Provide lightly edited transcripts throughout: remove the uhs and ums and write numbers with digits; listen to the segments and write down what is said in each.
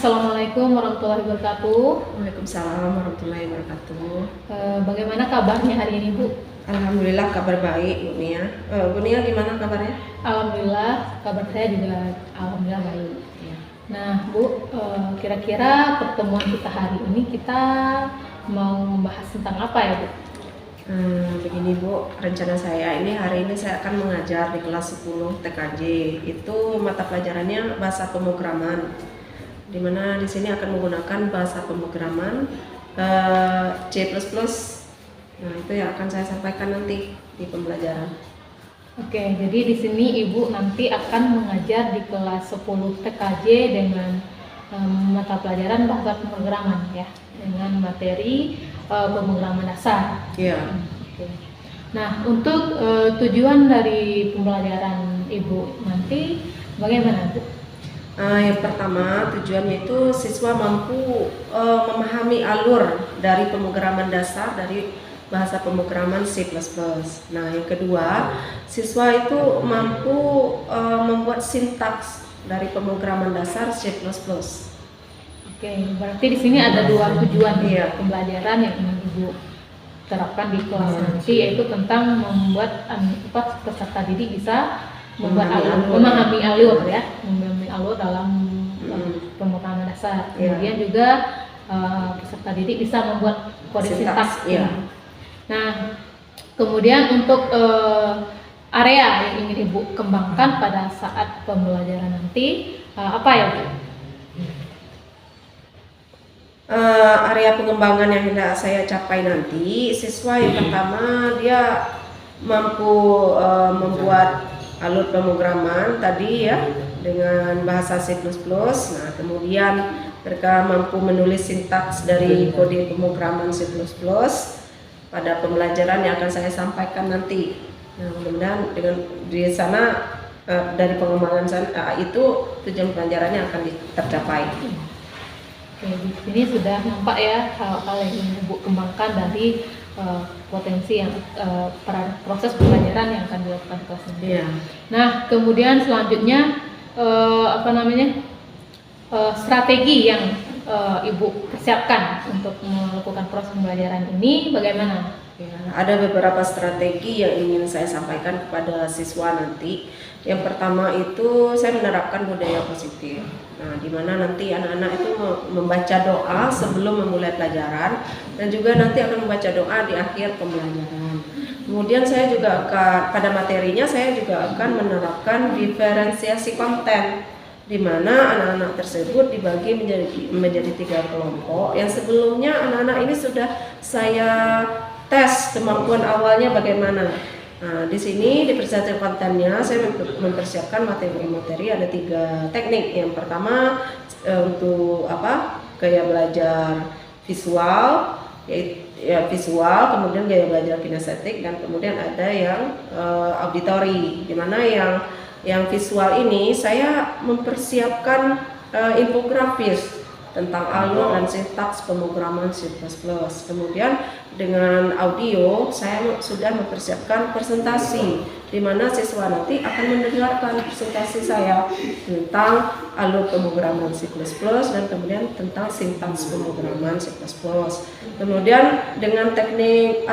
Assalamualaikum warahmatullahi wabarakatuh. Waalaikumsalam warahmatullahi wabarakatuh. Bagaimana kabarnya hari ini, Bu? Alhamdulillah kabar baik, Bu Nia. Bu Nia gimana kabarnya? Alhamdulillah, kabar saya juga alhamdulillah baik. Ya. Nah, Bu, kira-kira pertemuan kita hari ini kita mau membahas tentang apa ya, Bu? Begini Bu, rencana saya ini hari ini saya akan mengajar di kelas 10 TKJ. Itu mata pelajarannya bahasa pemrograman. Dimana di sini akan menggunakan bahasa pemrograman C++. Nah, itu yang akan saya sampaikan nanti di pembelajaran. Oke, jadi di sini Ibu nanti akan mengajar di kelas 10 TKJ dengan mata pelajaran bahasa pemrograman ya, dengan materi pemrograman dasar. Iya. Oke. Nah, untuk tujuan dari pembelajaran Ibu nanti bagaimana, Bu? Yang pertama tujuannya itu siswa mampu memahami alur dari pemrograman dasar dari bahasa pemrograman C++. Nah, yang kedua, siswa itu mampu membuat sintaks dari pemrograman dasar C++. Oke, berarti di sini ada dua tujuan Iya. pembelajaran yang ingin Ibu terapkan di kelas nanti, yaitu tentang membuat peserta didik bisa memahami alur ya, memahami alur dalam pemrograman dasar. Iya. Kemudian juga peserta didik bisa membuat kode sintaks. Iya. Nah, kemudian untuk area yang ingin Ibu kembangkan pada saat pembelajaran nanti apa ya, Bu? Area pengembangan yang hendak saya capai nanti, siswa yang pertama dia mampu membuat alur pemrograman tadi ya dengan bahasa C++. Nah, kemudian mereka mampu menulis sintaks dari kode pemrograman C++ pada pembelajaran yang akan saya sampaikan nanti. Nah, mudah-mudahan dengan di sana dari pengembangan itu tujuan pelajarannya akan tercapai. Oke, di sini sudah nampak ya hal-hal yang ingin Ibu kembangkan dari potensi yang proses pembelajaran yang akan dilakukan di kelas nanti. Iya. Nah, kemudian selanjutnya strategi yang Ibu persiapkan untuk melakukan proses pembelajaran ini bagaimana? Ya, ada beberapa strategi yang ingin saya sampaikan kepada siswa nanti. Yang pertama itu saya menerapkan budaya positif. Nah, di mana nanti anak-anak itu membaca doa sebelum memulai pelajaran dan juga nanti akan membaca doa di akhir pembelajaran. Kemudian saya juga pada materinya saya juga akan menerapkan diferensiasi konten, di mana anak-anak tersebut dibagi menjadi 3 kelompok. Yang sebelumnya anak-anak ini sudah saya tes kemampuan awalnya bagaimana. Nah, di sini di presentasi kontennya saya mempersiapkan materi-materi ada 3 teknik. Yang pertama untuk gaya belajar visual, yaitu visual, kemudian gaya belajar kinestetik, dan kemudian ada yang auditori. Dimana yang visual ini saya mempersiapkan infografis tentang alur dan sintaks pemrograman C++. Kemudian dengan audio saya sudah mempersiapkan presentasi di mana siswa nanti akan mendengarkan presentasi saya tentang alur pemrograman C++ dan kemudian tentang sintaks pemrograman C++. Kemudian dengan teknik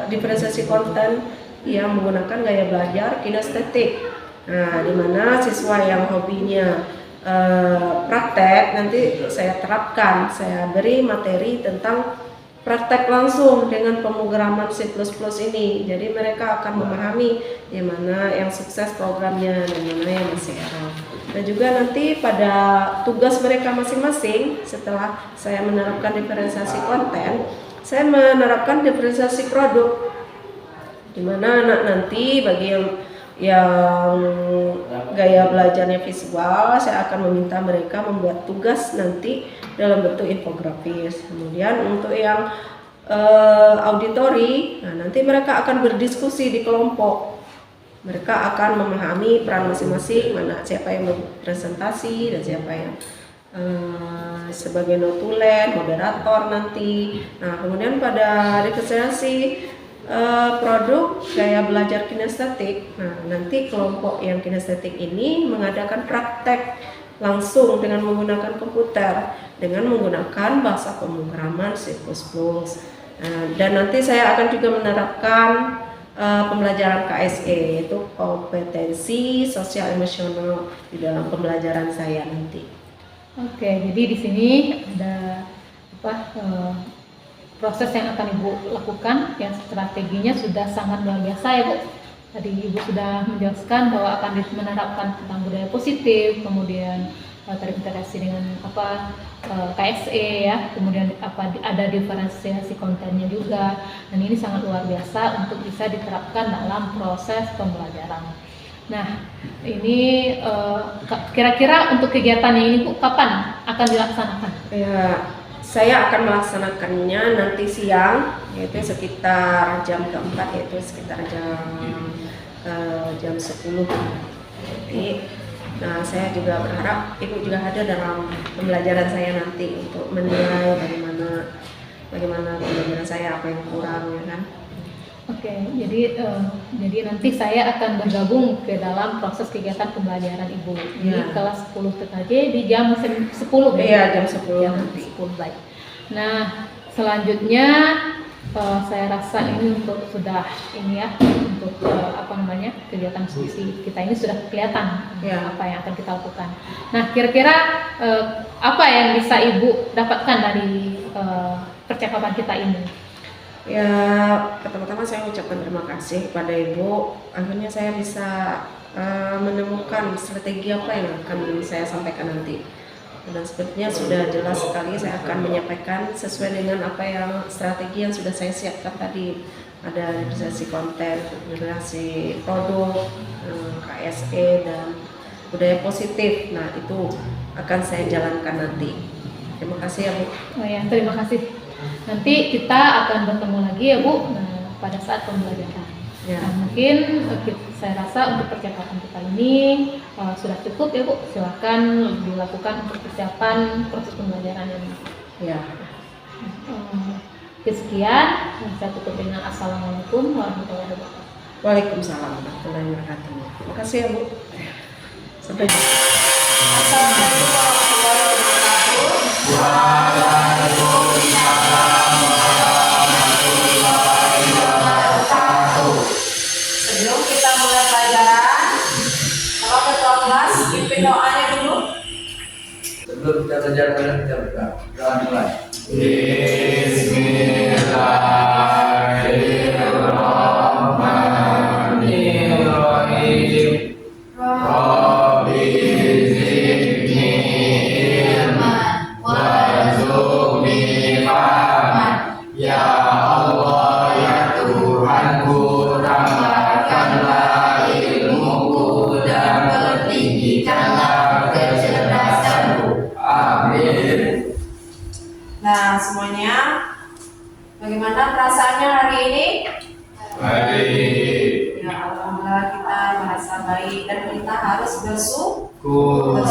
diferensiasi konten yang menggunakan gaya belajar kinestetik. Nah, di mana siswa yang hobinya praktek nanti saya terapkan, saya beri materi tentang praktek langsung dengan pemrograman C++ ini. Jadi mereka akan memahami yang mana yang sukses programnya dan mana yang masih error. Dan juga nanti pada tugas mereka masing-masing setelah saya menerapkan diferensiasi konten, saya menerapkan diferensiasi produk, di mana anak nanti bagi yang gaya belajarnya visual, saya akan meminta mereka membuat tugas nanti dalam bentuk infografis. Kemudian untuk yang auditori, nah nanti mereka akan berdiskusi di kelompok. Mereka akan memahami peran masing-masing, mana siapa yang berpresentasi dan siapa yang sebagai notulen, moderator nanti. Nah, kemudian pada diferensiasi produk gaya belajar kinestetik. Nah, nanti kelompok yang kinestetik ini mengadakan praktek langsung dengan menggunakan komputer, dengan menggunakan bahasa pemrograman C++. Dan nanti saya akan juga menerapkan pembelajaran KSE, yaitu kompetensi sosial emosional di dalam pembelajaran saya nanti. Oke, jadi di sini ada proses yang akan Ibu lakukan, yang strateginya sudah sangat luar biasa ya Bu. Tadi Ibu sudah menjelaskan bahwa akan menerapkan tentang budaya positif, kemudian terintegrasi dengan KSE ya, kemudian ada diferensiasi kontennya juga, dan ini sangat luar biasa untuk bisa diterapkan dalam proses pembelajaran. Nah, ini kira-kira untuk kegiatannya ini Bu, kapan akan dilaksanakan? Ya, saya akan melaksanakannya nanti siang, yaitu sekitar jam keempat, yaitu sekitar jam 10. Nah, saya juga berharap Ibu juga ada dalam pembelajaran saya nanti untuk menilai bagaimana pembelajaran saya, apa yang kurang, ya kan? Oke, jadi nanti saya akan bergabung ke dalam proses kegiatan pembelajaran Ibu di kelas 10 TKJ di jam 10 ya? Iya, jam 10 jam 10, baik. Nah, selanjutnya saya rasa ini sudah untuk kegiatan diskusi kita ini sudah kelihatan apa yang akan kita lakukan. Nah, kira-kira apa yang bisa Ibu dapatkan dari percakapan kita ini? Ya, pertama-tama saya ucapkan terima kasih kepada Ibu. Akhirnya saya bisa menemukan strategi apa yang akan saya sampaikan nanti. Dan sepertinya sudah jelas sekali saya akan menyampaikan sesuai dengan apa yang strategi yang sudah saya siapkan tadi. Ada realisasi konten, realisasi produk, KSE, dan budaya positif. Nah, itu akan saya jalankan nanti. Terima kasih ya Bu. Oh ya, terima kasih. Nanti kita akan bertemu lagi ya Bu, pada saat pembelajaran. Ya. Nah, mungkin saya rasa untuk percakapan kita ini sudah cukup ya Bu. Silakan dilakukan untuk persiapan proses pembelajaran ini. Ya. Sekian, saya tutup dengan Assalamualaikum warahmatullahi wabarakatuh. Waalaikumsalam warahmatullahi wabarakatuh. Terima kasih ya Bu. Sampai jumpa. Assalamualaikum warahmatullahi wabarakatuh. Sebelum kita mulai pelajaran, Bapak Ketua kelas pimpin doanya dulu. Sebelum kita belajar kita buka doa mulai. Bismillahirrahmanirrahim. Rabbi zidni ilman warzuqni fahman. Ya Allah, ya Tuhanku, tambahkanlah ilmuku dan bertinggikanlah kecerdasanku. Amin. Nah, semuanya, bagaimana perasaannya hari ini? Baik. Ya, alhamdulillah kita merasa baik dan kita harus bersyukur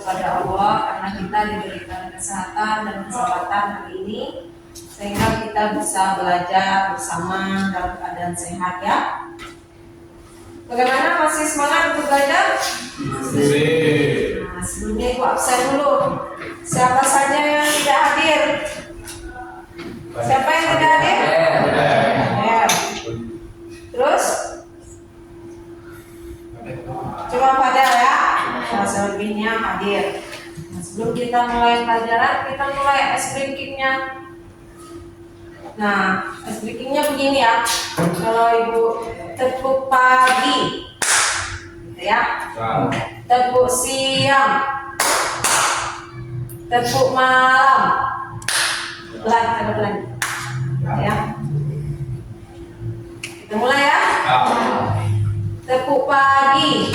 kepada Allah karena kita diberikan kesehatan dan kesempatan hari ini sehingga kita bisa belajar bersama dalam keadaan sehat ya. Bagaimana, masih semangat untuk belajar? Nah, sebelumnya Ibu absen dulu. Siapa saja yang tidak hadir? Siapa yang tidak hadir? Ya. Terus? Cuma Fadel ya. Nah, selebihnya hadir. Nah, sebelum kita mulai pelajaran, kita mulai ice breakingnya. Nah, ice breakingnya begini ya. Kalau Ibu tepuk pagi, gitu ya. Tepuk siang, tepuk malam, pelan, ya. Kita mulai ya. Tepuk pagi,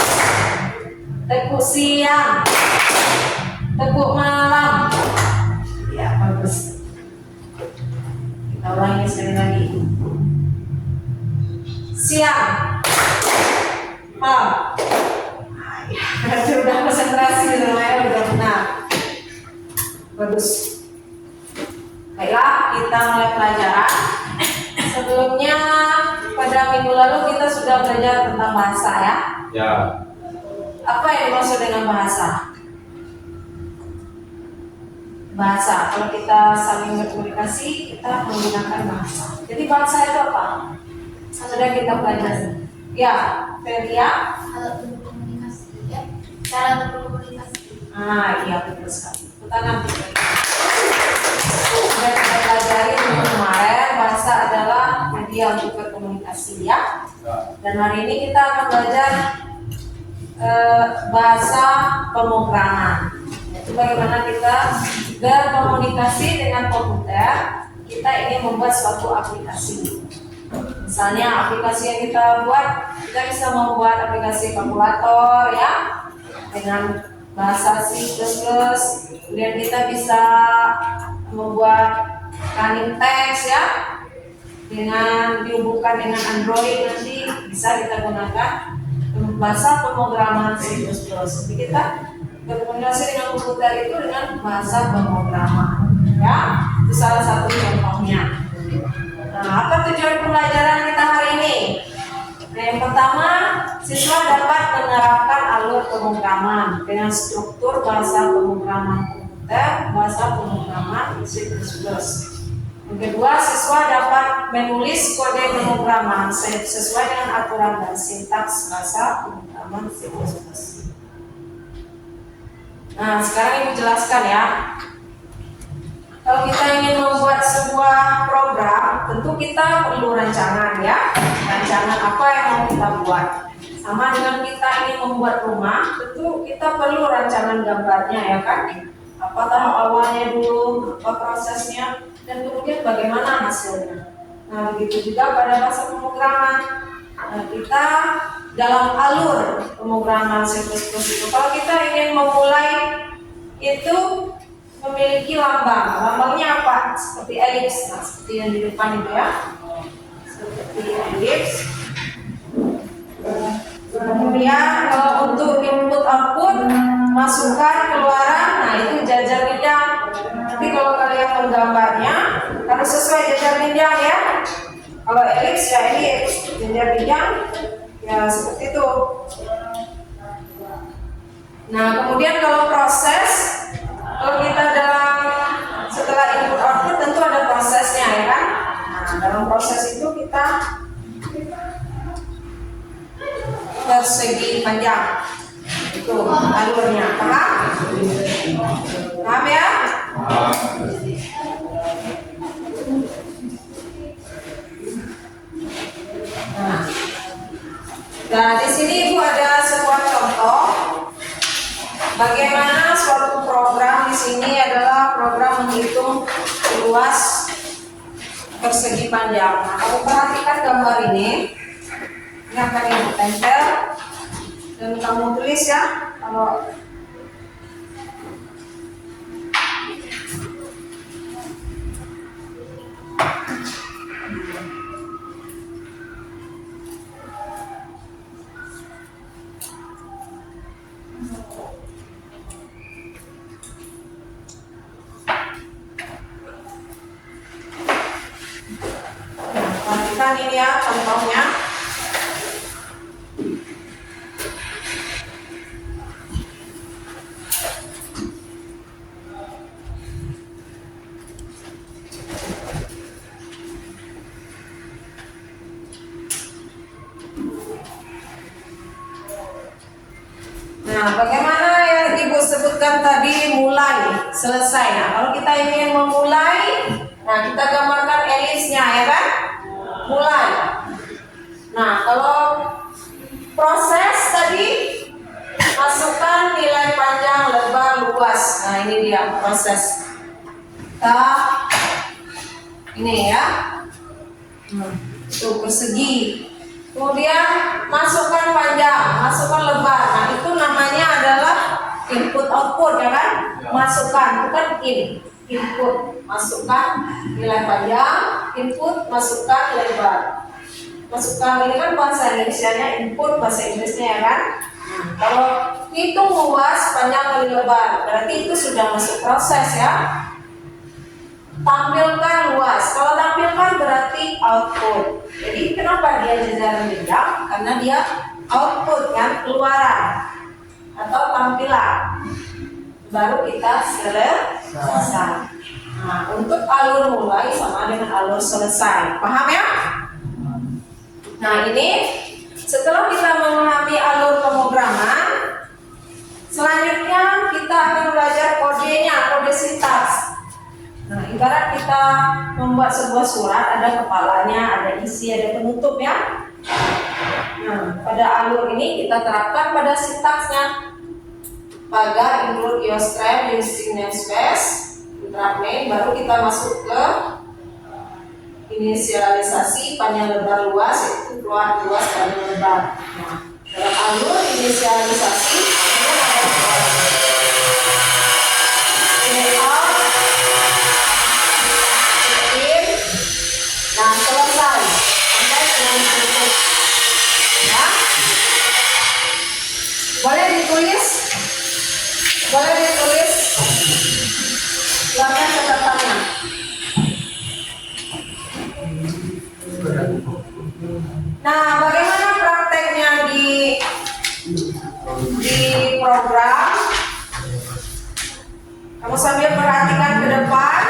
tepuk siang, tepuk malam. Ya, bagus. Kita ulangi sekali lagi. Siang, malam. Berarti udah konsentrasi semuanya, udah benar. Bagus. Baiklah, kita mulai pelajaran. Sebelumnya pada minggu lalu kita sudah belajar tentang bahasa ya. Ya. Apa yang dimaksud dengan bahasa? bahasa. Kalau kita saling berkomunikasi, kita menggunakan bahasa. Jadi bahasa itu apa? Sudah kita pelajari. Ya, Feria. Alat untuk komunikasi, ya. Cara berkomunikasi. Iya betul sekali. Kita nanti sudah kita pelajari kemarin, bahasa adalah media untuk berkomunikasi ya. Dan hari ini kita akan belajar bahasa pemrograman. Itu bagaimana kita berkomunikasi dengan komputer. Kita ingin membuat suatu aplikasi. Misalnya aplikasi yang kita buat, kita bisa membuat aplikasi kalkulator ya dengan bahasa C++. Kemudian kita bisa membuat running text ya, dengan dihubungkan dengan Android, nanti bisa kita gunakan bahasa pemrograman C++. Jadi kita berkomunikasi dengan komputer itu dengan bahasa pemrograman ya. Itu salah satu contohnya. Nah, apa tujuan pembelajaran kita hari ini? Nah, yang pertama, siswa dapat menerapkan alur pemrograman dengan struktur bahasa pemrograman komputer, bahasa pemrograman C++. Yang kedua, siswa dapat menulis kode pemrograman sesuai dengan aturan dan sintaks bahasa pemrograman C++. Nah, sekarang Ibu jelaskan ya. Kalau kita ingin membuat sebuah program, tentu kita perlu rancangan ya. Rancangan apa yang mau kita buat. Sama dengan kita ingin membuat rumah, tentu kita perlu rancangan gambarnya ya kan. Apa tahap awalnya dulu, apa prosesnya, dan kemudian bagaimana hasilnya. Nah, begitu juga pada bahasa pemrograman. Nah, kita dalam alur pemrograman C++ itu, kalau kita ingin memulai itu memiliki lambang. Lambangnya apa? Seperti elips. Nah, seperti yang di depan itu ya. Seperti elips. Kemudian kalau untuk input output, masukan keluaran, nah itu jajar bidang. Nanti kalau kalian menggambarnya harus sesuai jajar bidang ya. Kalau elips ya ini jajar bidang ya seperti itu. Nah, kemudian kalau proses, kalau kita setelah input output tentu ada prosesnya ya kan. Nah, dalam proses itu kita persegi panjang itu alurnya, paham? Paham ya? Nah, di sini Ibu ada sebuah contoh bagaimana suatu program di sini adalah program menghitung luas persegi panjang. Nah, kamu perhatikan gambar ini akan Ibu tempel dan kamu tulis ya. Kalau perhatikan ini ya contohnya. Nah, bagaimana yang Ibu sebutkan tadi mulai, selesai. Nah, kalau kita ingin memulai, nah kita gambarkan elipsnya ya kan? Mulai. Nah, kalau proses tadi masukkan nilai panjang, lebar, luas. Nah, ini dia proses. Kita ini ya. Itu persegi. Kemudian masukkan panjang, masukkan lebar. Nah, itu namanya adalah input output ya kan? Masukkan, bukan input. Masukkan nilai panjang, input, masukkan lebar. Masukkan ini kan bahasa Indonesianya, input bahasa Inggrisnya ya kan? Nah, kalau hitung luas, panjang kali lebar, berarti itu sudah masuk proses ya. Tampilkan luas. Kalau tampilkan berarti output. Jadi kenapa dia jajaran bidang? Karena dia output kan, keluaran atau tampilan. baru kita selesai. Nah, untuk alur mulai sama dengan alur selesai. Paham ya? Nah, ini setelah kita memahami alur pemrograman, selanjutnya kita akan belajar kodenya, kode sintaks. Nah, ibarat kita membuat sebuah surat, ada kepalanya, ada isi, ada penutup ya. Nah, pada alur ini kita terapkan pada sintaksnya. Pagar include your string using namespace, interrupt name, baru kita masuk ke inisialisasi panjang lebar luas, yaitu keluar luas panjang lebar. Nah, dalam alur inisialisasi nah selesai sampai dengan tutup ya. Boleh ditulis silakan catatannya. Nah, bagaimana prakteknya di program? Kamu sambil perhatikan ke depan.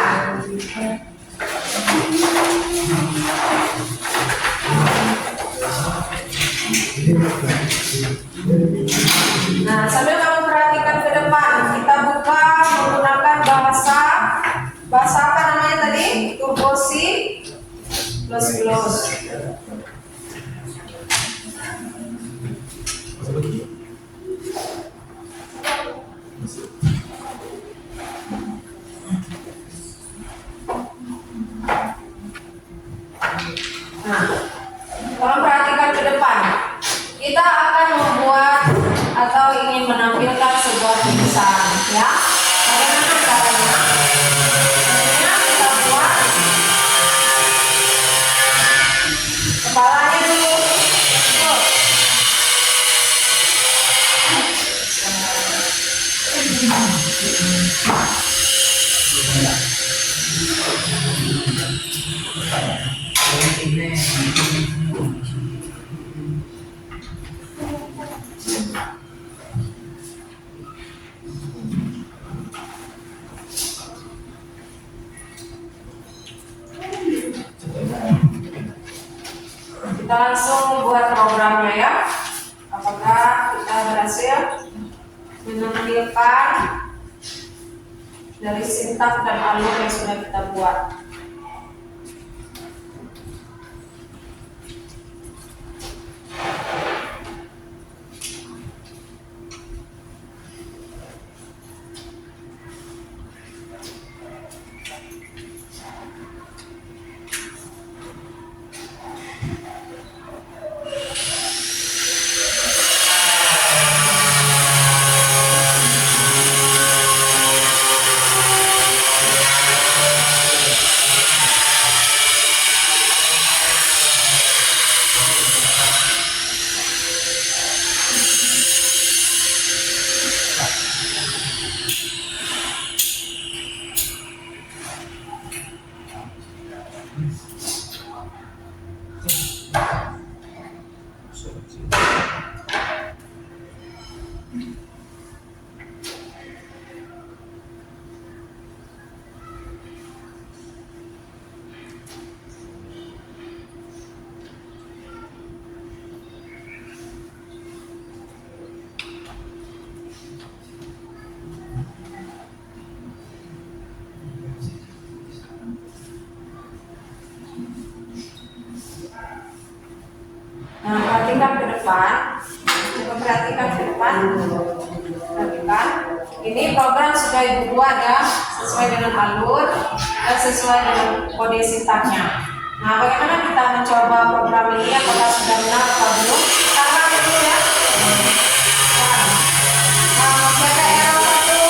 Nah, sambil kamu perhatikan ke depan, kita buka menggunakan bahasa apa namanya tadi? Turbo C++. Nah, tolong perhatikan ke depan. Kita akan membuat atau ingin menampilkan sebuah tulisan, ya. Bagaimana caranya? Caranya kita buat kepalanya dulu. Kita langsung buat programnya ya. Apakah kita berhasil menampilkan dari sintaks dan alur yang sudah kita buat? Nah, perhatikan ke depan. Coba perhatikan ke depan. Perhatikan. Ini program sudah ibu buat ya, sesuai dengan alur dan sesuai dengan kode sintaksnya. Nah, bagaimana kita mencoba program ini? Apakah sudah benar atau belum? Kita run dulu ya. Nah, jaga error satu.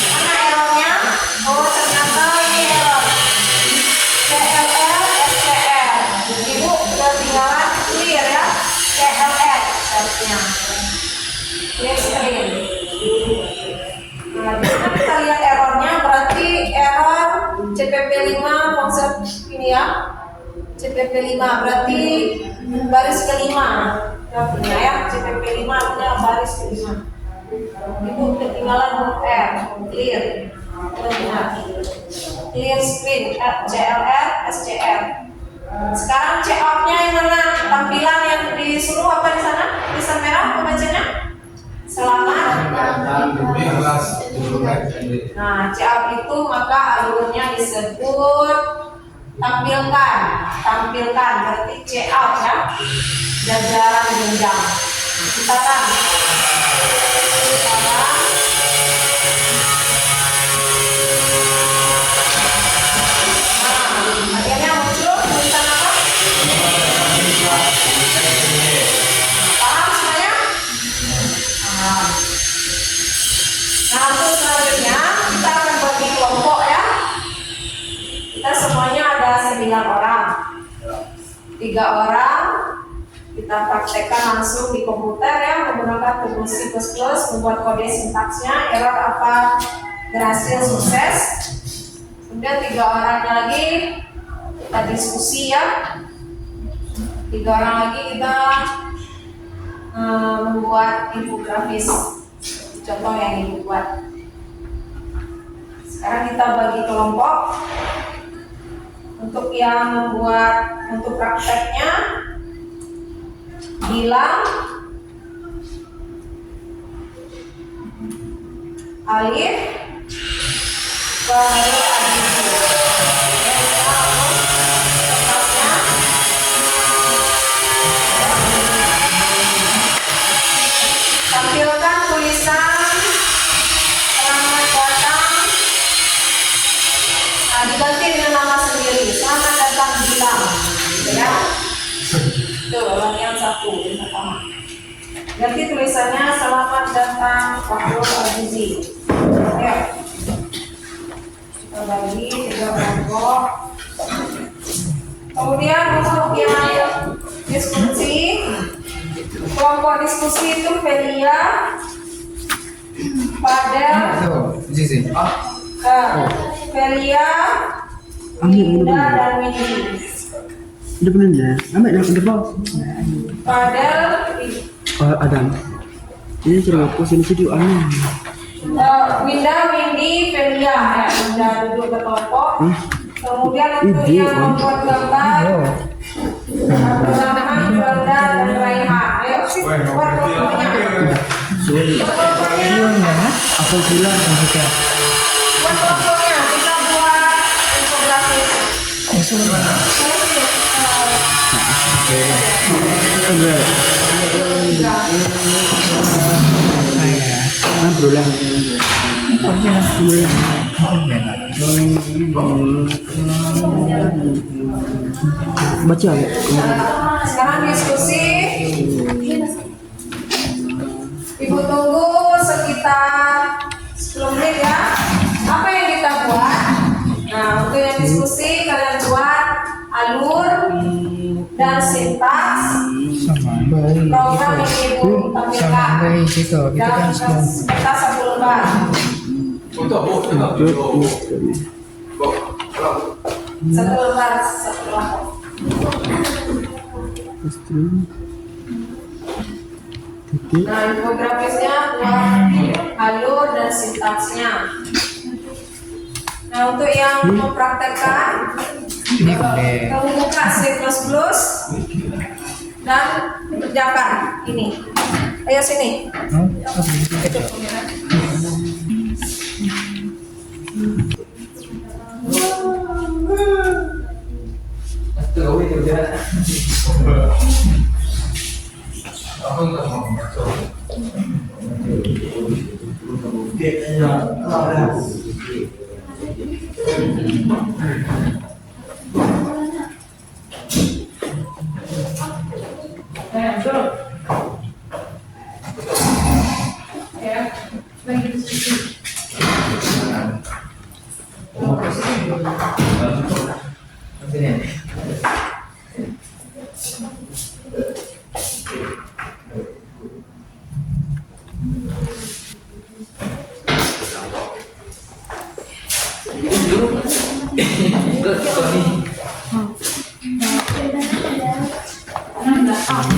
Mana errornya? Oh, ternyata ini error. CLR, SCR. Ibu ketinggalan clear ya. CLR seharusnya. Clear screen. Nah, jika kita lihat errornya, berarti error CPP5 konsep ini ya. CPP5 berarti baris kelima. Artinya ya, CPP5 artinya baris kelima. clear. Clear screen, CLR, SCR. Sekarang check out-nya yang mana? Tampilan yang disuruh apa di sana? Tulisan merah apa bacanya? Selamat. Nah, check out itu maka alurnya disebut tampilkan. Tampilkan berarti check out ya. Jajaran jenjang. Kita kan. Akhirnya muncul tulisan apa? Paham semuanya? Paham. Nah, untuk selanjutnya kita akan bagi kelompok ya. Kita semuanya ada 9 orang. 3 orang kita praktekkan langsung di komputer ya, menggunakan tool C++, membuat kode sintaksnya, error apa berhasil, sukses. Kemudian 3 orangnya lagi kita diskusi ya. 3 orang lagi kita membuat infografis, contoh yang dibuat. Sekarang kita bagi kelompok. Untuk yang membuat untuk prakteknya, Gilang, Alif, baru tampilkan tulisan selamat datang. Nah, diganti dengan nama sendiri. Selamat datang Gilang, gitu ya. Tuh, yang satu, yang pertama. Ganti tulisannya selamat datang Fahrul Al-Jizi. Ya. Kita bagi 3 kelompok. Kemudian untuk yang diskusi, kelompok diskusi itu Felia, Fadel, Felia, Linda dan Windy. Udah bener ya? Ambil dah udah bawah. Fadel, Adam. Ini suruh aku sini situ aneh. Winda, Windy, Felia ya, sudah duduk ke kelompok. Kemudian untuk Ide, yang membuat gambar, Abdurrahman, Yolanda, dan Raihan. Ayo sih, buat kelompoknya. Sorry. Buat kelompoknya, Aku bilang maksudnya. buat kelompoknya kita buat infografis. Berulang. Baca ya. Sekarang diskusi. Ibu tunggu sekitar 10 menit ya. Apa yang kita buat? Nah, untuk yang diskusi kalian buat alur dan sintaks program yang ibu tampilkan. Dan kita 1 lembar. Satu lembar, 1 lembar. Nah, infografisnya buat alur dan sintaksnya. Nah, untuk yang mempraktekkan, kamu buka C++ dan kerjakan ini. Ayo sini. Ya, lagi diskusi.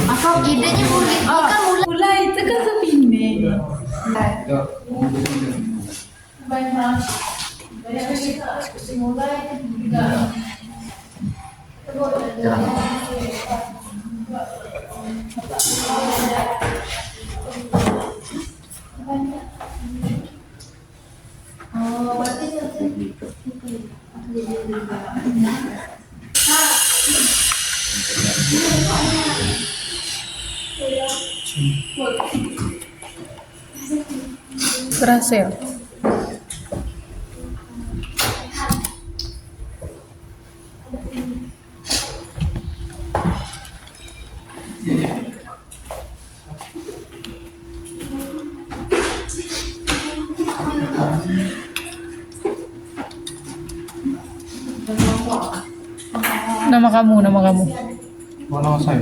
Apa idenya mulai kan mulai Mulai itu kan sepine. Oh, berarti Berhasil. Nama kamu. Mana saya?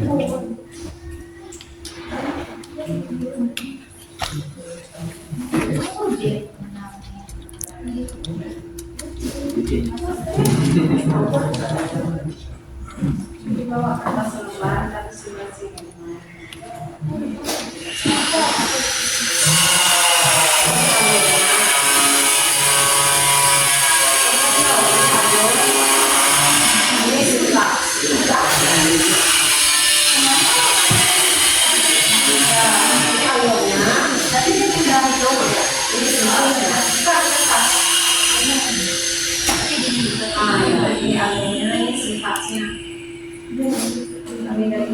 Dibawa ke atas lembaran dan simulasi. Ini alurnya, ini sifatnya. Kami dari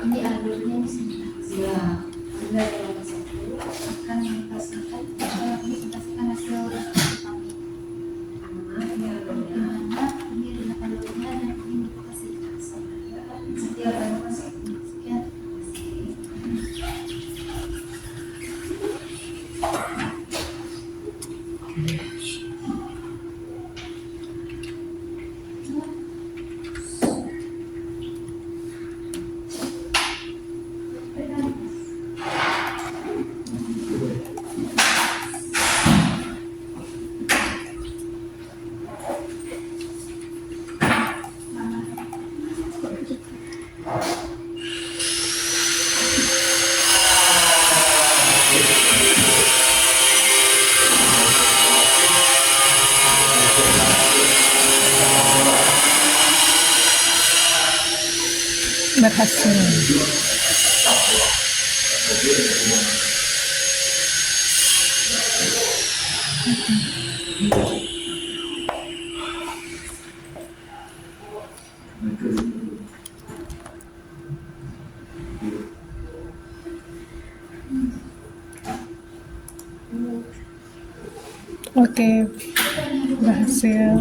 ini alurnya di sini. ya, dari nomor 1. Akan menghasilkan hasil kami. Ini alurnya. Dimana ini adalah alurnya dan ini merupakan hasil. Sekian terima kasih. Sekian. Berhasil. Oke, berhasil.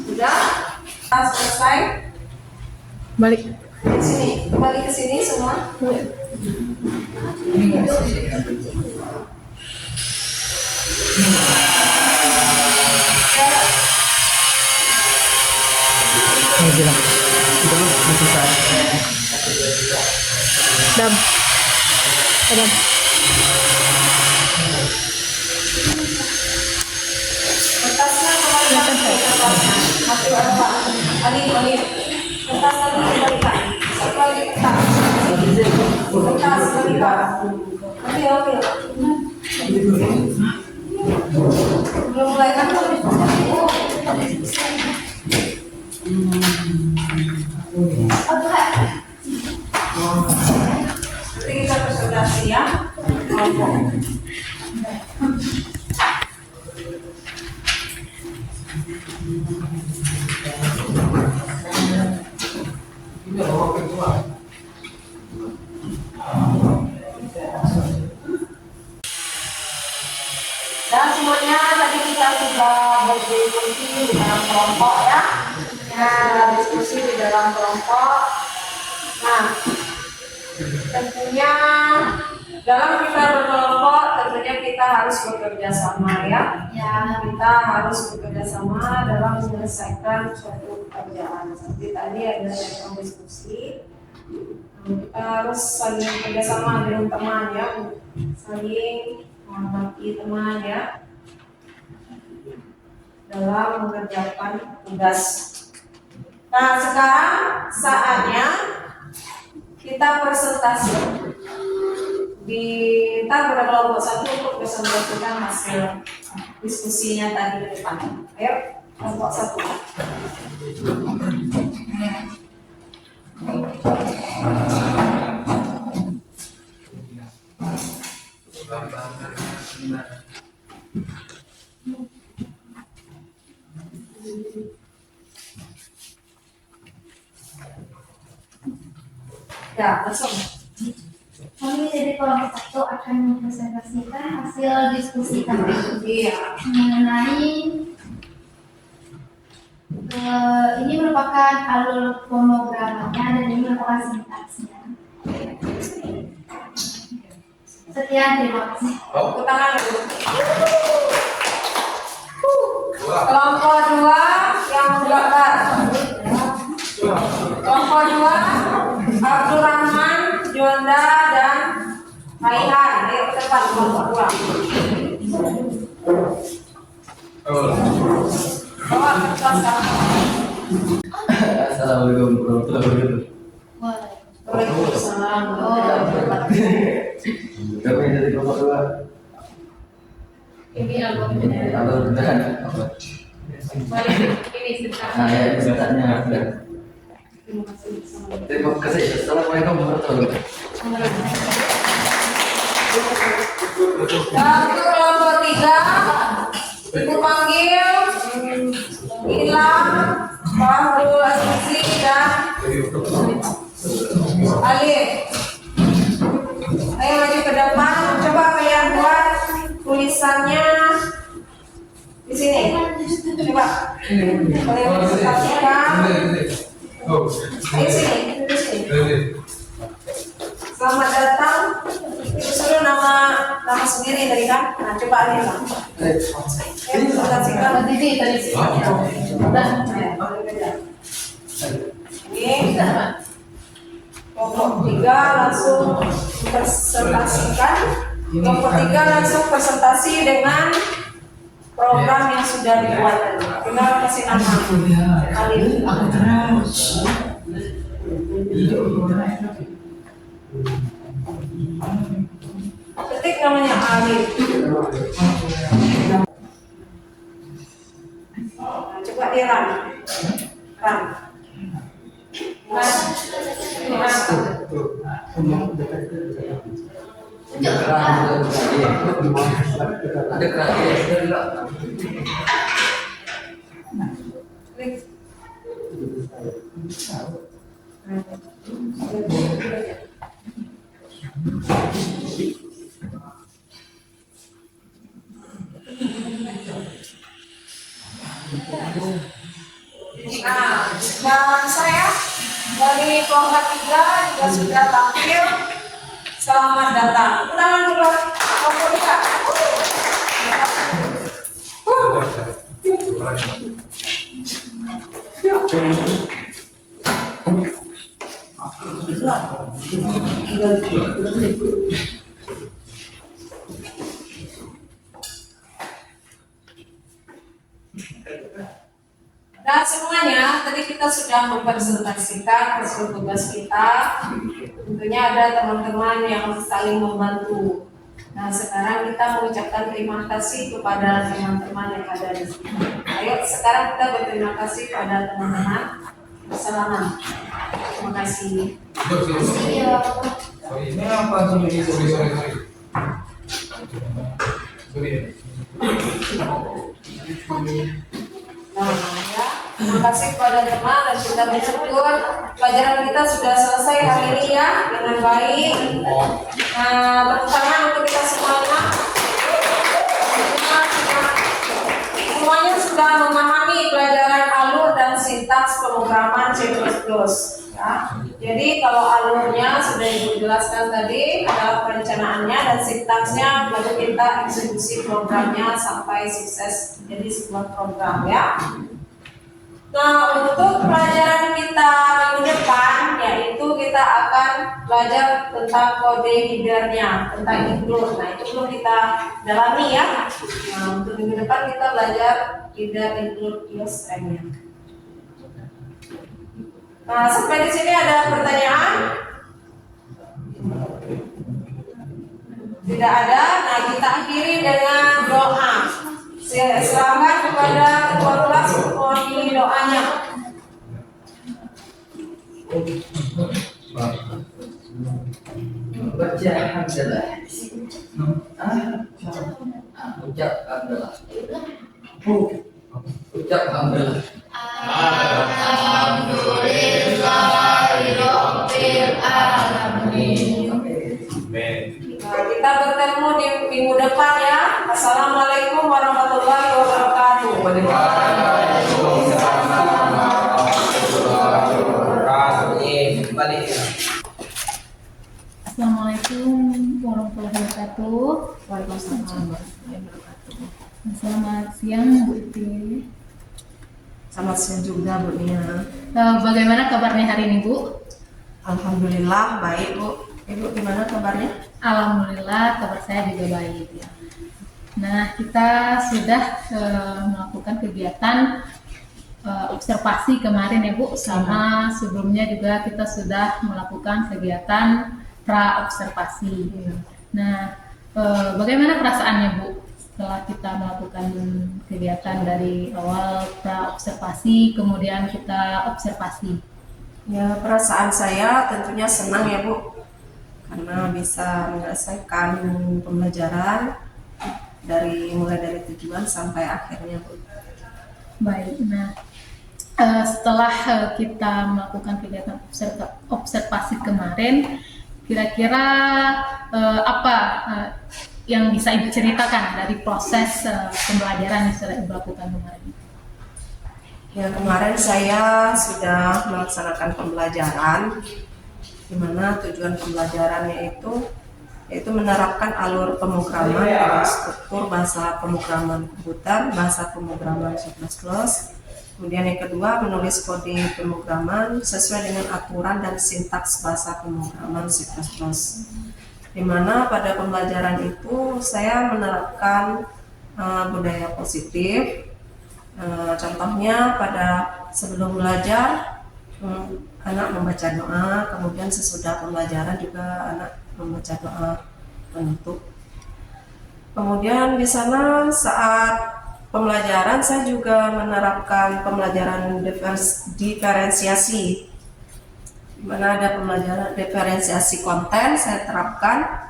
Sudah? Kita selesai. Balik. Di sini, kembali ke sini semua. Ini bilang. Itu kan selesai. Dam. Dam. Kertasnya kembali ke kertasnya. Satu apa? Alih. Kertas lagi kembalikan. Satu lagi kertas. Kertas kembalikan. Oke. Belum mulai kan? Nanti kita presentasi ya. Kelompok. Dan semuanya tadi kita sudah berdiskusi di dalam kelompok ya. Diskusi di dalam kelompok. Nah, tentunya dalam kita berkelompok tentunya kita harus bekerja sama ya. Kita harus bekerja sama dalam menyelesaikan suatu pekerjaan. Seperti tadi ada yang diskusi. Kita harus saling bekerjasama dengan teman ya, saling menghormati teman ya dalam mengerjakan tugas. Nah sekarang saatnya kita presentasi kita pada kelompok 1 untuk presentasikan hasil diskusinya tadi di depan. Ayo, kelompok 1. Ya, langsung. Kami dari kelompok 1 akan mempresentasikan hasil diskusi kami Iya. mengenai ini merupakan alur fonogramanya dan ini merupakan sintaksnya. Sekian, terima kasih. Tepuk tangan dulu. Kelompok 2 yang belakang. Kelompok 2 Abdurrahman, Jonda, dan Raihan. Ayo ke depan kelompok 2. Bawa ke kelas sekarang. Assalamualaikum warahmatullahi wabarakatuh. Waalaikumsalam. Kami dari kelompok 2. Ini albumnya. Atau beneran? Ini cerita. Nah, ya, ceritanya. Terima kasih. Assalamualaikum warahmatullahi wabarakatuh. Dan untuk kelompok 3 Ibu panggil Ilham, Fahrul Azizi, dan Alif. Ayo maju ke depan. Coba kalian buat tulisannya di sini. Coba kalian presentasikan. Ayo sini, di sini. Selamat datang. Disuruh nama sendiri tadi kan? Nah, coba Alif lah. Ayo presentasikan. Tadi tadi sih. Ini kelompok 3 langsung presentasikan. Kelompok 3 langsung presentasi dengan program yang sudah dibuat tadi. Tinggal kasih nama Alif. Ketik namanya Alif. Nah, coba di run. Ada keran, ada keran. Nah, dan saya dari kelompok 3 juga sudah tampil. Selamat datang. Tangan dulu kelompok 3. Dan semuanya tadi kita sudah mempresentasikan hasil tugas kita. Tentunya ada teman-teman yang saling membantu. Nah, sekarang kita mengucapkan terima kasih kepada teman-teman yang ada di sini. Ayo sekarang kita berterima kasih kepada teman-teman. Bersalaman. Terima kasih. Ini apa? Sorry. Nah, ya, terima kasih kepada teman dan kita bersyukur pelajaran kita sudah selesai hari ini ya dengan baik. Nah, tepuk tangan untuk kita semuanya. Semuanya sudah memahami pelajaran alur dan sintaks pemrograman C++. Ya. Jadi kalau alurnya sudah Ibu jelaskan tadi adalah perencanaannya dan sintaksnya, lalu kita eksekusi programnya sampai sukses jadi sebuah program ya. Nah, untuk pelajaran kita minggu depan yaitu kita akan belajar tentang kode headernya, tentang include. Nah, itu belum kita dalami ya. Nah, untuk minggu depan kita belajar header, include, use, nya. Nah, sampai di sini ada pertanyaan? Tidak ada. Nah, kita akhiri dengan doa. Selamat kepada ketua kelas untuk mewakili doanya. Baca alhamdulillah. Ucap alhamdulillah. Ucap alhamdulillah. Nah, kita bertemu di minggu depan ya. Assalamualaikum warahmatullahi wabarakatuh. Assalamualaikum warahmatullahi wabarakatuh. Waalaikumsalam. Selamat siang Bu Iti. Selamat siang juga Bu Nia. Bagaimana kabarnya hari ini Bu? Alhamdulillah baik Bu. Ibu gimana kabarnya? Alhamdulillah kabar saya juga baik ya. Nah, kita sudah melakukan kegiatan observasi kemarin ya Bu, sama sebelumnya juga kita sudah melakukan kegiatan pra observasi. Nah, bagaimana perasaannya Bu setelah kita melakukan kegiatan dari awal pra observasi kemudian kita observasi? Ya, perasaan saya tentunya senang ya Bu, karena bisa menyelesaikan pembelajaran mulai dari tujuan sampai akhirnya Bu. Baik, nah setelah kita melakukan kegiatan observasi kemarin, kira-kira apa yang bisa Ibu ceritakan dari proses pembelajaran yang sudah Ibu lakukan kemarin? Ya, kemarin saya sudah melaksanakan pembelajaran, di mana tujuan pembelajarannya yaitu menerapkan alur pemrograman pada struktur bahasa pemrograman komputer, bahasa pemrograman C++. Kemudian yang kedua, menulis kode pemrograman sesuai dengan aturan dan sintaks bahasa pemrograman C++. Di mana pada pembelajaran itu saya menerapkan budaya positif. Contohnya pada sebelum belajar anak membaca doa, kemudian sesudah pembelajaran juga anak membaca doa penutup. Kemudian di sana saat pembelajaran saya juga menerapkan pembelajaran diferensiasi, di mana ada pembelajaran diferensiasi konten saya terapkan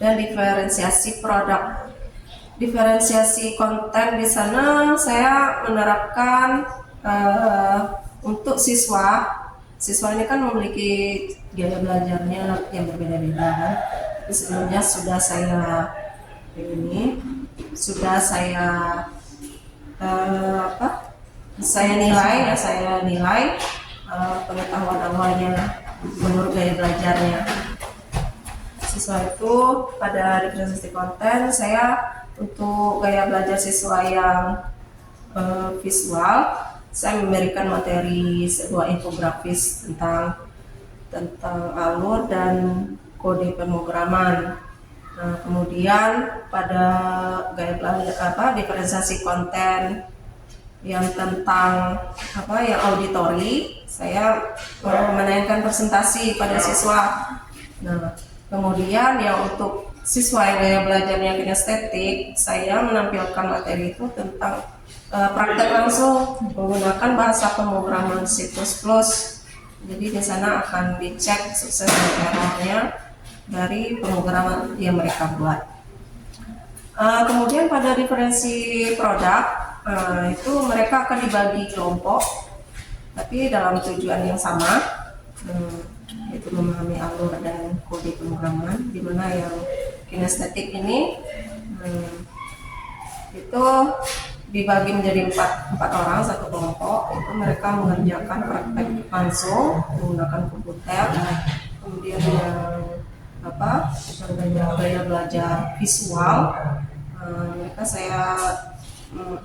dan diferensiasi produk. Diferensiasi konten di sana saya menerapkan untuk siswa ini kan memiliki gaya belajarnya yang berbeda-beda kan. Sebelumnya sudah saya nilai pengetahuan awalnya menurut gaya belajarnya. Siswa itu pada diferensiasi konten saya untuk gaya belajar siswa yang visual, saya memberikan materi sebuah infografis tentang alur dan kode pemrograman. Nah, kemudian pada gaya belajar diferensiasi konten yang tentang yang auditori, saya menanyakan presentasi pada siswa. Nah, kemudian yang untuk siswa yang gaya belajarnya kinestetik, saya menampilkan materi itu tentang praktek langsung menggunakan bahasa pemrograman C++. Jadi di sana akan dicek sukses dan errornya dari pemrograman yang mereka buat. Kemudian pada diferensi produk itu mereka akan dibagi kelompok, tapi dalam tujuan yang sama, yaitu memahami alur dan kode pemrograman, di mana yang kinestetik ini itu dibagi menjadi empat orang satu kelompok. Itu mereka mengerjakan praktek langsung menggunakan komputer. Kemudian yang gaya belajar visual,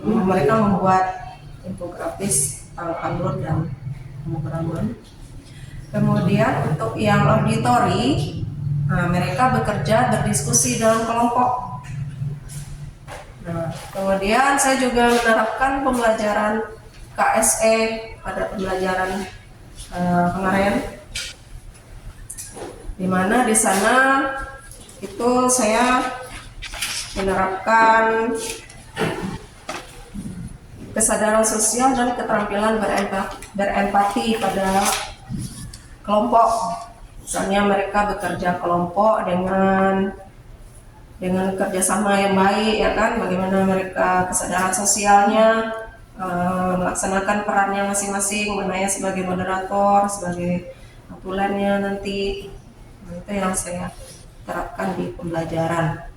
mereka membuat infografis tentang alur dan pemrograman. Kemudian untuk yang auditori, mereka bekerja berdiskusi dalam kelompok. Nah, kemudian saya juga menerapkan pembelajaran KSE pada pembelajaran kemarin, di mana di sana itu saya menerapkan kesadaran sosial dan keterampilan berempati pada kelompok. Misalnya mereka bekerja kelompok dengan kerjasama yang baik, ya kan? Bagaimana mereka kesadaran sosialnya, melaksanakan perannya masing-masing, mana yang sebagai moderator, sebagai atulannya nanti. Nah, itu yang saya terapkan di pembelajaran.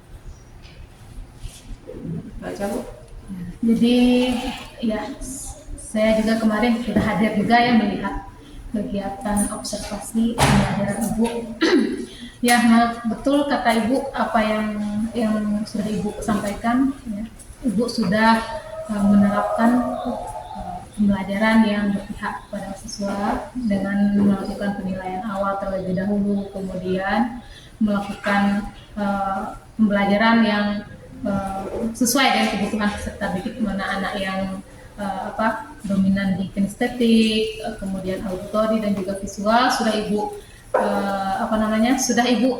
Baca, Bu. Jadi ya saya juga kemarin sudah hadir juga ya melihat kegiatan observasi pembelajaran Ibu. Ya, betul kata Ibu apa yang sudah Ibu sampaikan. Ya. Ibu sudah menerapkan pembelajaran yang berpihak pada siswa dengan melakukan penilaian awal terlebih dahulu, kemudian melakukan pembelajaran yang sesuai dengan kebutuhan peserta didik, mana anak yang dominan di kinestetik, kemudian auditori dan juga visual sudah Ibu sudah Ibu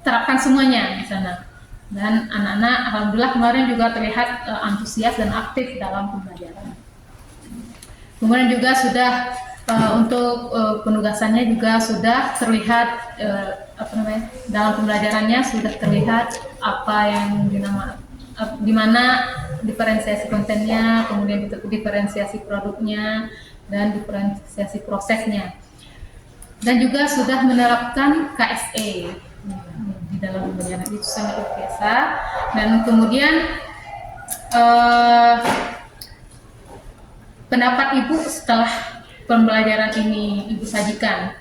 terapkan semuanya di sana. Dan anak-anak alhamdulillah kemarin juga terlihat antusias dan aktif dalam pembelajaran. Kemudian juga sudah untuk penugasannya juga sudah terlihat dalam pembelajarannya sudah terlihat apa yang di mana diferensiasi kontennya, kemudian diferensiasi produknya dan diferensiasi prosesnya. Dan juga sudah menerapkan KSE di dalam pembelajaran, itu sangat luar biasa. Dan kemudian pendapat Ibu setelah pembelajaran ini Ibu sajikan,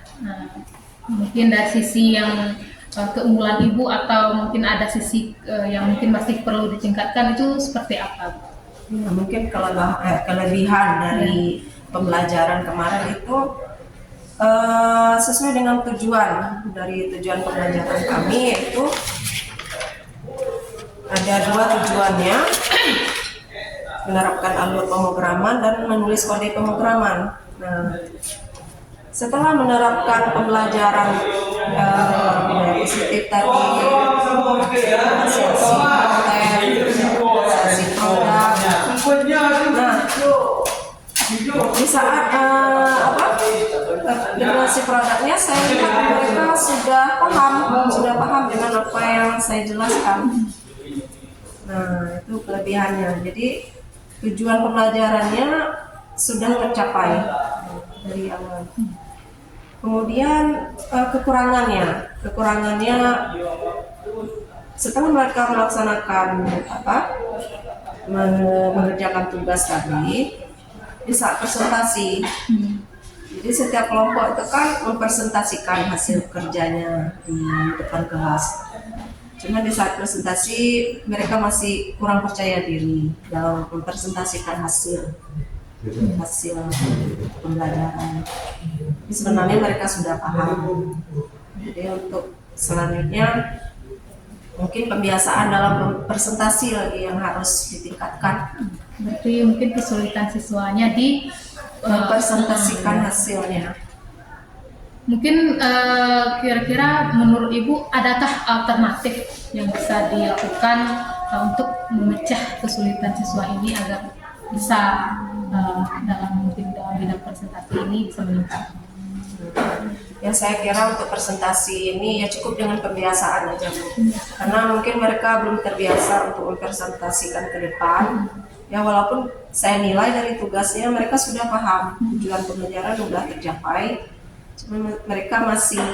mungkin dari sisi yang keunggulan Ibu atau mungkin ada sisi yang mungkin masih perlu ditingkatkan, itu seperti apa? Ya, mungkin kelebihan dari pembelajaran kemarin itu sesuai dengan tujuan pembelajaran kami, yaitu ada 2 tujuannya: menerapkan alur pemrograman dan menulis kode pemrograman. Nah, setelah menerapkan pembelajaran budaya positif tadi, asosiasi konten, asosiasi produk. Nah, di saat generasi produknya, saya lihat mereka sudah paham dengan apa yang saya jelaskan. Nah, itu kelebihannya. Jadi tujuan pembelajarannya sudah tercapai dari awal. Kemudian kekurangannya setelah mereka melaksanakan mengerjakan tugas tadi, di saat presentasi, jadi setiap kelompok itu kan mempresentasikan hasil kerjanya di depan kelas. Cuma di saat presentasi mereka masih kurang percaya diri dalam mempresentasikan hasil pembelajaran. Tapi sebenarnya mereka sudah paham. Jadi untuk selanjutnya mungkin pembiasaan dalam presentasi lagi yang harus ditingkatkan. Berarti mungkin kesulitan siswanya di mempresentasikan hasilnya. Mungkin kira-kira menurut Ibu adakah alternatif yang bisa dilakukan untuk memecah kesulitan siswa ini agar bisa dalam bidang presentasi ini bisa meningkat? Ya, saya kira untuk presentasi ini ya cukup dengan pembiasaan aja, Bu. Karena mungkin mereka belum terbiasa untuk mempresentasikan ke depan. Ya, walaupun saya nilai dari tugasnya mereka sudah paham, tujuan pembelajaran sudah tercapai. Cuma mereka masih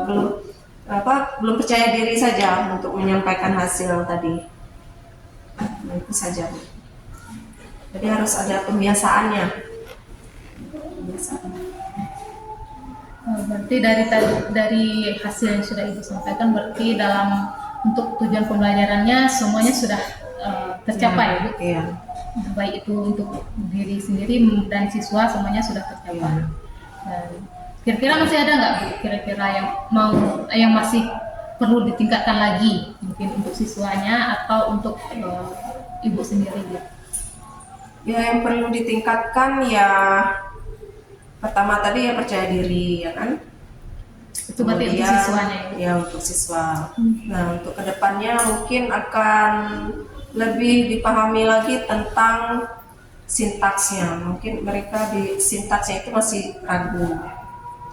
belum percaya diri saja untuk menyampaikan hasil tadi. Nah, itu saja, Bu. Jadi harus ada pembiasaannya. Berarti dari hasil yang sudah Ibu sampaikan, berarti dalam untuk tujuan pembelajarannya semuanya sudah tercapai, Bu. Iya. Baik itu untuk diri sendiri dan siswa semuanya sudah tercapai. Dan kira-kira masih ada nggak, Bu, kira-kira yang masih perlu ditingkatkan lagi, mungkin untuk siswanya atau untuk Ibu sendiri, Bu? Ya, yang perlu ditingkatkan ya pertama tadi ya percaya diri, ya kan. Itu berarti untuk Kemudian, siswanya. ya untuk siswa. Nah untuk kedepannya mungkin akan lebih dipahami lagi tentang sintaksnya. Mungkin mereka di sintaksnya itu masih ragu.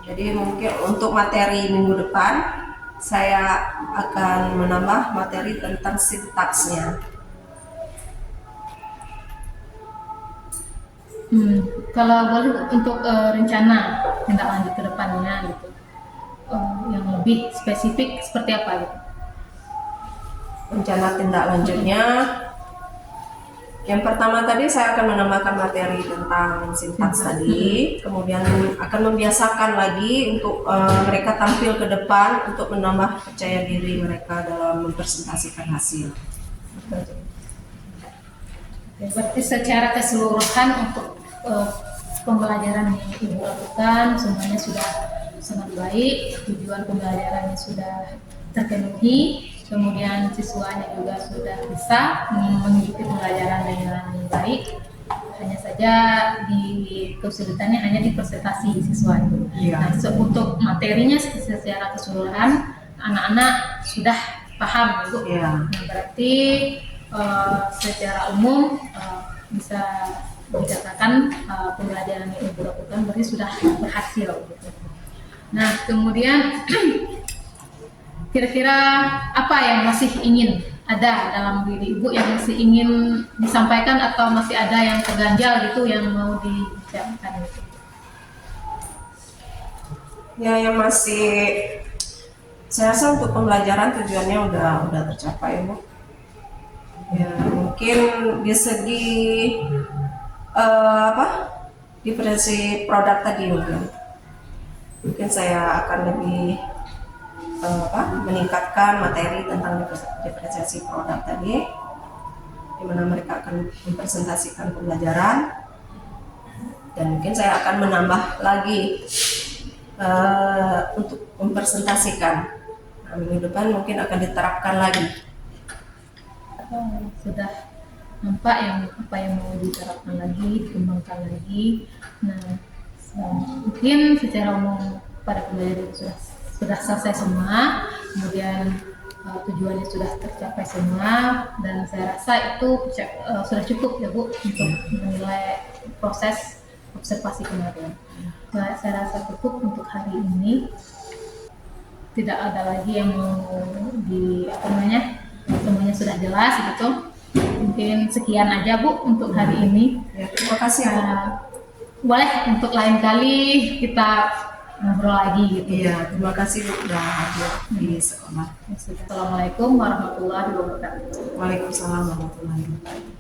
Jadi mungkin untuk materi minggu depan saya akan menambah materi tentang sintaksnya. Kalau boleh untuk rencana tindak lanjut ke depannya gitu, yang lebih spesifik seperti apa gitu? Rencana tindak lanjutnya, yang pertama tadi saya akan menambahkan materi tentang sintaks tadi, kemudian akan membiasakan lagi untuk mereka tampil ke depan untuk menambah percaya diri mereka dalam mempresentasikan hasil. Berarti secara keseluruhan untuk pembelajaran yang Ibu lakukan semuanya sudah sangat baik, tujuan pembelajarannya sudah terpenuhi, kemudian siswanya juga sudah bisa mengikuti pembelajaran dengan baik. Hanya saja di kesulitannya hanya di presentasi siswa itu. Nah, untuk materinya secara keseluruhan anak-anak sudah paham, Bu. Nah, berarti secara umum bisa dikatakan pembelajaran yang Ibu lakukan berarti sudah berhasil gitu. Nah, kemudian kira-kira apa yang masih ingin ada dalam diri Ibu yang masih ingin disampaikan atau masih ada yang terganjal gitu yang mau dibicarakan gitu? Ya, yang masih, saya rasa untuk pembelajaran tujuannya udah tercapai, Bu. Ya, mungkin di segi diferensi produk tadi mungkin saya akan lebih meningkatkan materi tentang diferensiasi produk tadi, di mana mereka akan mempresentasikan pembelajaran, dan mungkin saya akan menambah lagi untuk mempresentasikan. Nah, minggu depan mungkin akan diterapkan lagi. Sudah nampak apa yang mau diterapkan lagi, dikembangkan lagi. Nah, mungkin secara umum pada pembelajaran sudah selesai semua, kemudian tujuannya sudah tercapai semua, dan saya rasa itu sudah cukup ya Bu untuk menilai proses observasi kemarin. Nah, saya rasa cukup untuk hari ini. Tidak ada lagi yang mau semuanya sudah jelas gitu. Mungkin sekian aja Bu untuk hari ini. Ya, terima kasih Bu. Boleh untuk lain kali kita ngobrol lagi gitu. Iya, terima kasih Bu sudah hadir di sekolah. Assalamualaikum warahmatullahi wabarakatuh. Waalaikumsalam warahmatullahi wabarakatuh.